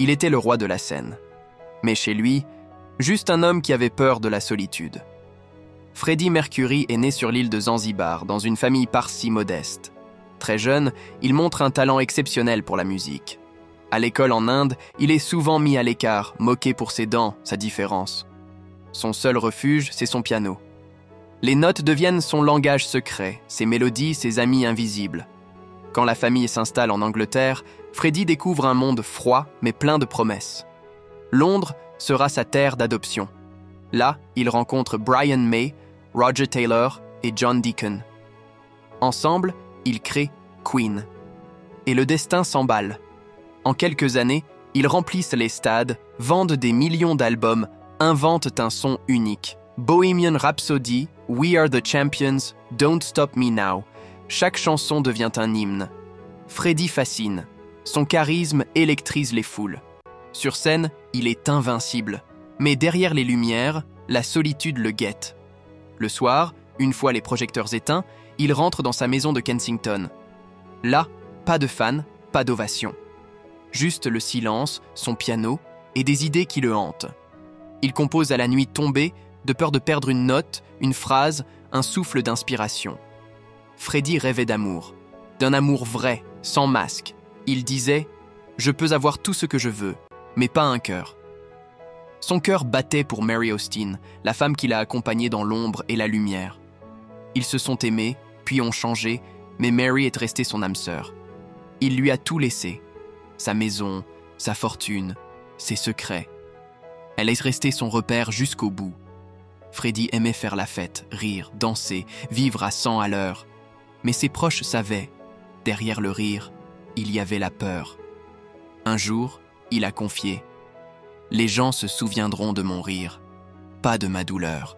Il était le roi de la scène. Mais chez lui, juste un homme qui avait peur de la solitude. Freddie Mercury est né sur l'île de Zanzibar, dans une famille parsi modeste. Très jeune, il montre un talent exceptionnel pour la musique. À l'école en Inde, il est souvent mis à l'écart, moqué pour ses dents, sa différence. Son seul refuge, c'est son piano. Les notes deviennent son langage secret, ses mélodies, ses amis invisibles. Quand la famille s'installe en Angleterre, Freddie découvre un monde froid mais plein de promesses. Londres sera sa terre d'adoption. Là, il rencontre Brian May, Roger Taylor et John Deacon. Ensemble, ils créent Queen. Et le destin s'emballe. En quelques années, ils remplissent les stades, vendent des millions d'albums, inventent un son unique. Bohemian Rhapsody, We Are the Champions, Don't Stop Me Now. Chaque chanson devient un hymne. Freddie fascine. Son charisme électrise les foules. Sur scène, il est invincible. Mais derrière les lumières, la solitude le guette. Le soir, une fois les projecteurs éteints, il rentre dans sa maison de Kensington. Là, pas de fans, pas d'ovation. Juste le silence, son piano et des idées qui le hantent. Il compose à la nuit tombée, de peur de perdre une note, une phrase, un souffle d'inspiration. Freddie rêvait d'amour, d'un amour vrai, sans masque. Il disait « Je peux avoir tout ce que je veux, mais pas un cœur ». Son cœur battait pour Mary Austin, la femme qui l'a accompagné dans l'ombre et la lumière. Ils se sont aimés, puis ont changé, mais Mary est restée son âme sœur. Il lui a tout laissé, sa maison, sa fortune, ses secrets. Elle est restée son repère jusqu'au bout. Freddie aimait faire la fête, rire, danser, vivre à 100 à l'heure. Mais ses proches savaient, derrière le rire, il y avait la peur. Un jour, il a confié « Les gens se souviendront de mon rire, pas de ma douleur. »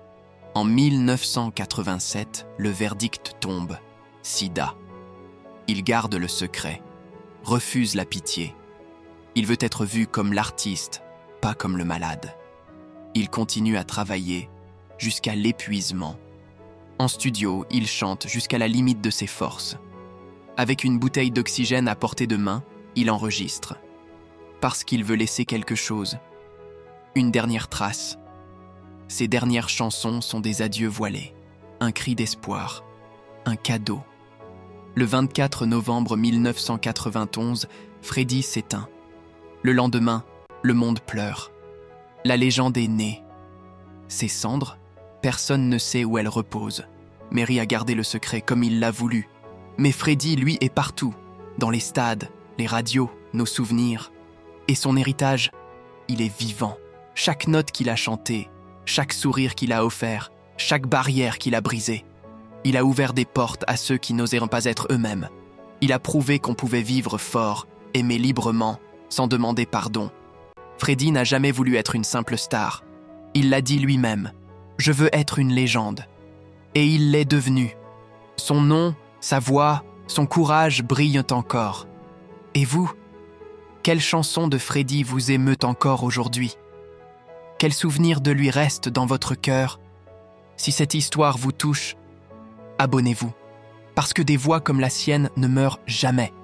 En 1987, le verdict tombe. Sida. Il garde le secret, refuse la pitié. Il veut être vu comme l'artiste, pas comme le malade. Il continue à travailler jusqu'à l'épuisement. En studio, il chante jusqu'à la limite de ses forces. Avec une bouteille d'oxygène à portée de main, il enregistre. Parce qu'il veut laisser quelque chose. Une dernière trace. Ses dernières chansons sont des adieux voilés, un cri d'espoir, un cadeau. Le 24 novembre 1991, Freddie s'éteint. Le lendemain, le monde pleure. La légende est née. Ses cendres, personne ne sait où elles reposent. Mary a gardé le secret comme il l'a voulu. Mais Freddie, lui, est partout, dans les stades, les radios, nos souvenirs. Et son héritage, il est vivant. Chaque note qu'il a chantée, chaque sourire qu'il a offert, chaque barrière qu'il a brisée. Il a ouvert des portes à ceux qui n'oseraient pas être eux-mêmes. Il a prouvé qu'on pouvait vivre fort, aimer librement, sans demander pardon. Freddie n'a jamais voulu être une simple star. Il l'a dit lui-même, « Je veux être une légende ». Et il l'est devenu. Son nom, sa voix, son courage brillent encore. Et vous, quelle chanson de Freddie vous émeut encore aujourd'hui? Quel souvenir de lui reste dans votre cœur? Si cette histoire vous touche, abonnez-vous, parce que des voix comme la sienne ne meurent jamais.